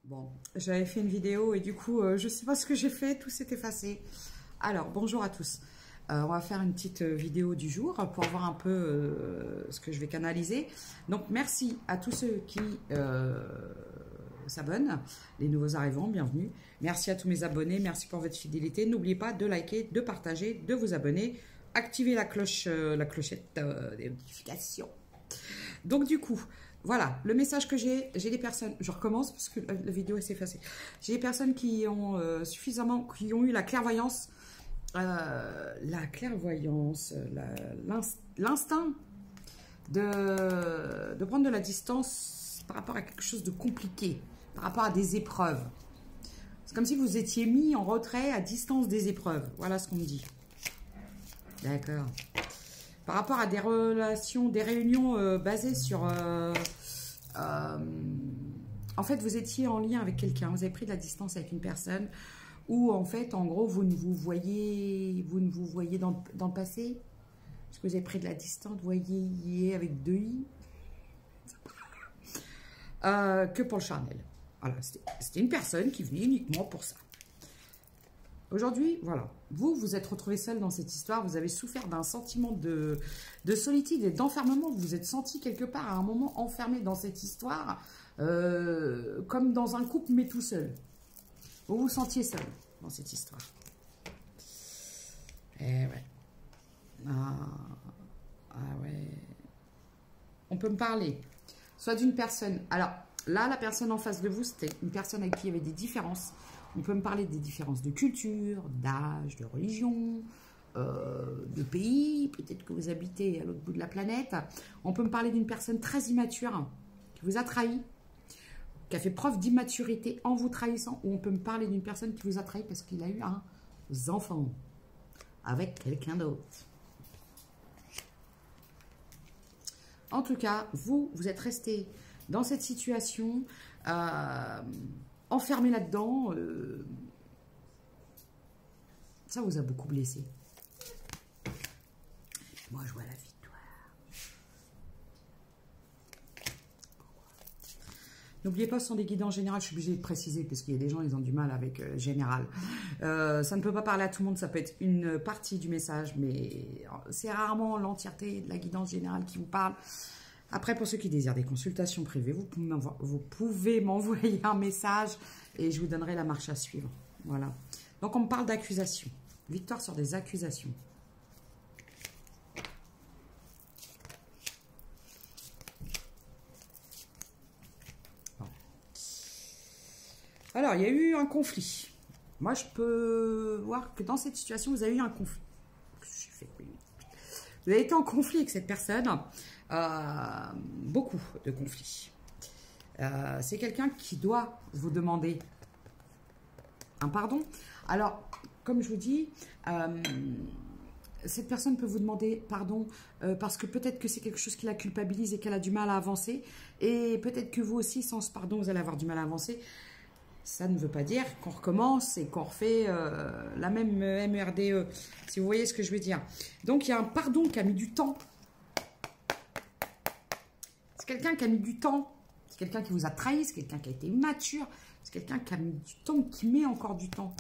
Bon, j'avais fait une vidéo et du coup, je sais pas ce que j'ai fait, tout s'est effacé. Alors, bonjour à tous. On va faire une petite vidéo du jour pour voir un peu ce que je vais canaliser. Donc, merci à tous ceux qui s'abonnent, les nouveaux arrivants, bienvenue. Merci à tous mes abonnés, merci pour votre fidélité. N'oubliez pas de liker, de partager, de vous abonner, activer la clochette des notifications. Donc, du coup... Voilà, le message que j'ai des personnes, je recommence parce que la vidéo s'est effacée. J'ai des personnes qui ont qui ont eu la clairvoyance, l'instinct de prendre de la distance par rapport à quelque chose de compliqué, par rapport à des épreuves. C'est comme si vous étiez mis en retrait à distance des épreuves. Voilà ce qu'on me dit. D'accord. Par rapport à des relations, des réunions basées sur... en fait, vous étiez en lien avec quelqu'un, vous avez pris de la distance avec une personne, ou en fait, en gros, vous ne vous voyez dans le passé, parce que vous avez pris de la distance, vous voyez avec deux i, que pour le charnel. Voilà, c'était une personne qui venait uniquement pour ça. Aujourd'hui, voilà, vous êtes retrouvé seul dans cette histoire, vous avez souffert d'un sentiment de solitude et d'enfermement, vous vous êtes senti quelque part à un moment enfermé dans cette histoire, comme dans un couple mais tout seul. Vous vous sentiez seul dans cette histoire. Eh ouais. Ah ouais. On peut me parler, soit d'une personne, alors là, la personne en face de vous, c'était une personne avec qui il y avait des différences. On peut me parler des différences de culture, d'âge, de religion, de pays. Peut-être que vous habitez à l'autre bout de la planète. On peut me parler d'une personne très immature qui vous a trahi, qui a fait preuve d'immaturité en vous trahissant. Ou on peut me parler d'une personne qui vous a trahi parce qu'il a eu un enfant avec quelqu'un d'autre. En tout cas, vous êtes resté dans cette situation... enfermé là-dedans, ça vous a beaucoup blessé. Moi, je vois la victoire. N'oubliez pas, ce sont des guidances générales. Je suis obligée de préciser, parce qu'il y a des gens, ils ont du mal avec général. Ça ne peut pas parler à tout le monde, ça peut être une partie du message, mais c'est rarement l'entièreté de la guidance générale qui vous parle. Après, pour ceux qui désirent des consultations privées, vous pouvez m'envoyer un message et je vous donnerai la marche à suivre. Voilà. Donc, on me parle d'accusations. Victoire sur des accusations. Bon. Alors, il y a eu un conflit. Moi, je peux voir que dans cette situation, vous avez eu un conflit. Vous avez été en conflit avec cette personne. Beaucoup de conflits. C'est quelqu'un qui doit vous demander un pardon. Alors, comme je vous dis, cette personne peut vous demander pardon parce que peut-être que c'est quelque chose qui la culpabilise et qu'elle a du mal à avancer. Et peut-être que vous aussi, sans ce pardon, vous allez avoir du mal à avancer. Ça ne veut pas dire qu'on recommence et qu'on refait la même MERDE, si vous voyez ce que je veux dire. Donc, il y a un pardon qui a mis du temps. C'est quelqu'un qui a mis du temps. C'est quelqu'un qui vous a trahi. C'est quelqu'un qui a été immature. C'est quelqu'un qui a mis du temps, qui met encore du temps.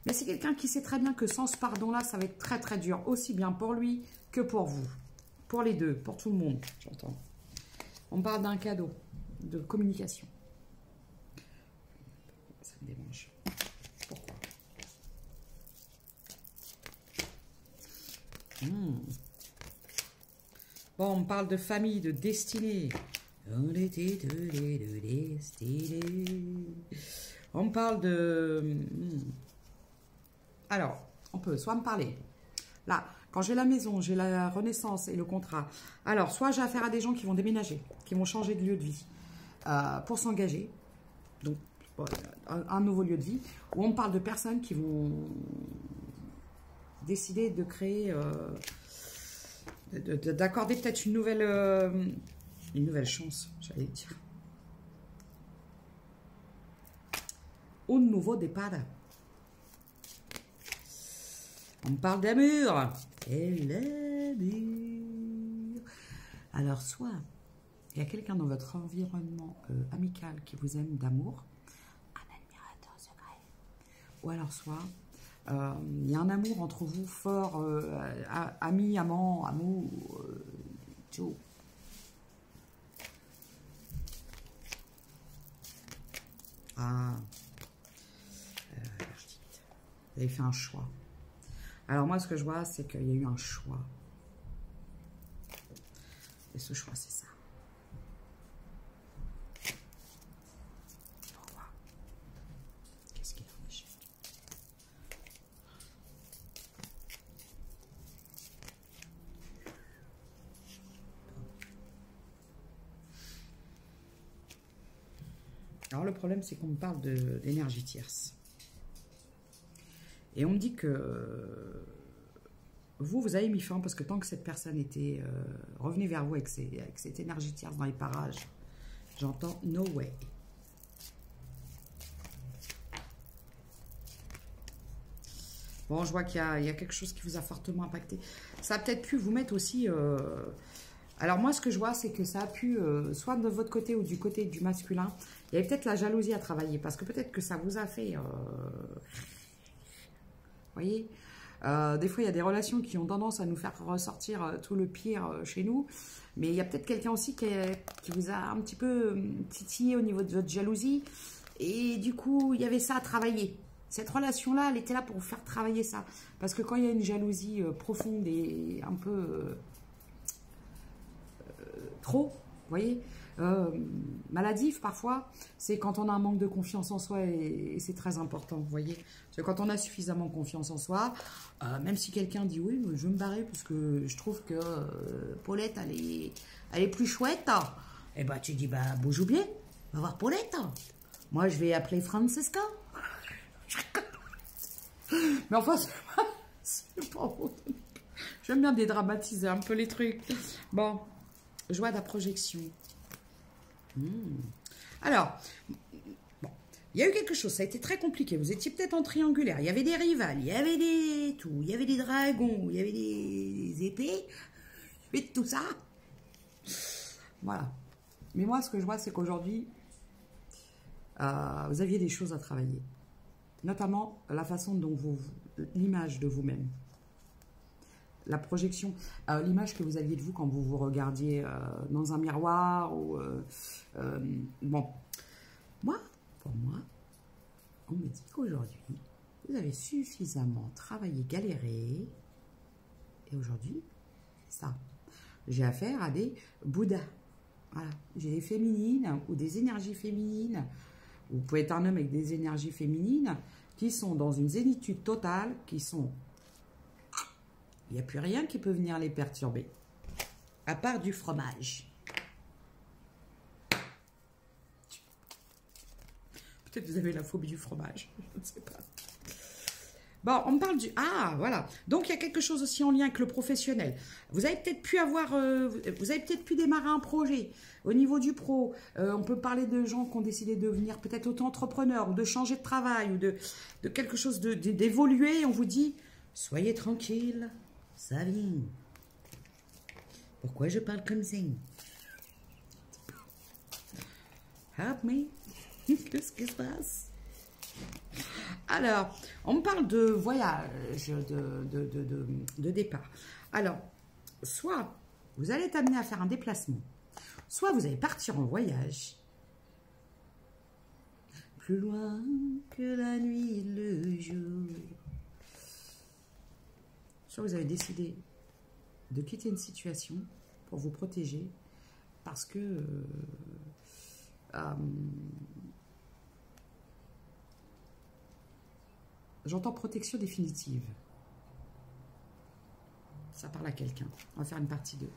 Mais c'est quelqu'un qui sait très bien que sans ce pardon-là, ça va être très très dur. Aussi bien pour lui que pour vous. Pour les deux, pour tout le monde, j'entends. On parle d'un cadeau de communication. Ça me dérange. Pourquoi? Bon, on parle de famille, de destinée. On parle de... Alors, on peut soit me parler. Là, quand j'ai la maison, j'ai la renaissance et le contrat. Alors, soit j'ai affaire à des gens qui vont déménager, qui vont changer de lieu de vie pour s'engager. Donc, un nouveau lieu de vie. Ou on me parle de personnes qui vont décider de créer... d'accorder peut-être une nouvelle chance, j'allais dire. Un nouveau départ. On parle d'amour. Et l'amour. Alors, soit il y a quelqu'un dans votre environnement amical qui vous aime d'amour, ou alors soit il y a un amour entre vous fort, ami, amant, amour, tout. Ah, vous avez fait un choix. Alors moi, ce que je vois, c'est qu'il y a eu un choix. Et ce choix, c'est ça. Pourquoi? Qu'est-ce qu'il a fait? Alors le problème, c'est qu'on me parle d'énergie tierce. Et on me dit que vous avez mis fin parce que tant que cette personne était revenue vers vous avec cette énergie tierce dans les parages, j'entends no way. Bon, je vois qu'il y a quelque chose qui vous a fortement impacté. Ça a peut-être pu vous mettre aussi... Alors moi, ce que je vois, c'est que ça a pu, soit de votre côté ou du côté du masculin, il y avait peut-être la jalousie à travailler parce que peut-être que ça vous a fait... Vous voyez, des fois, il y a des relations qui ont tendance à nous faire ressortir tout le pire chez nous. Mais il y a peut-être quelqu'un aussi qui vous a un petit peu titillé au niveau de votre jalousie. Et du coup, il y avait ça à travailler. Cette relation-là, elle était là pour vous faire travailler ça. Parce que quand il y a une jalousie profonde et un peu trop, vous voyez, maladive parfois, c'est quand on a un manque de confiance en soi et c'est très important, vous voyez. Parce que quand on a suffisamment confiance en soi, même si quelqu'un dit oui, je vais me barrer parce que je trouve que Paulette, elle est plus chouette, et bah tu dis, bah bouge bien, va voir Paulette. Moi, je vais appeler Francesca. Mais enfin, c'est pas bon. J'aime bien dédramatiser un peu les trucs. Bon, joie de la projection. Alors, bon, il y a eu quelque chose, ça a été très compliqué. Vous étiez peut-être en triangulaire. Il y avait des rivales, il y avait des tout, il y avait des dragons, il y avait des épées, il y avait tout ça. Voilà. Mais moi, ce que je vois, c'est qu'aujourd'hui, vous aviez des choses à travailler. Notamment la façon dont l'image de vous-même. La projection, l'image que vous aviez de vous quand vous vous regardiez dans un miroir. Ou, bon, pour moi, on me dit qu'aujourd'hui, vous avez suffisamment travaillé, galéré. Et aujourd'hui, c'est ça. J'ai affaire à des Bouddhas. Voilà. J'ai des féminines ou des énergies féminines. Vous pouvez être un homme avec des énergies féminines qui sont dans une zénitude totale, qui sont... Il n'y a plus rien qui peut venir les perturber, à part du fromage. Peut-être que vous avez la phobie du fromage, je ne sais pas. Bon, on me parle du... Ah, voilà. Donc, il y a quelque chose aussi en lien avec le professionnel. Vous avez peut-être pu avoir... vous avez peut-être pu démarrer un projet au niveau du pro. On peut parler de gens qui ont décidé de devenir peut-être auto-entrepreneurs ou de changer de travail ou de quelque chose d'évoluer. On vous dit, soyez tranquille, ça vient. Pourquoi je parle comme ça? Help me. Qu'est-ce qui se passe? Alors, on me parle de voyage, de départ. Alors, soit vous allez être amené à faire un déplacement, soit vous allez partir en voyage, plus loin que la nuit et le jour. Soit vous avez décidé de quitter une situation pour vous protéger, parce que... j'entends protection définitive. Ça parle à quelqu'un. On va faire une partie 2.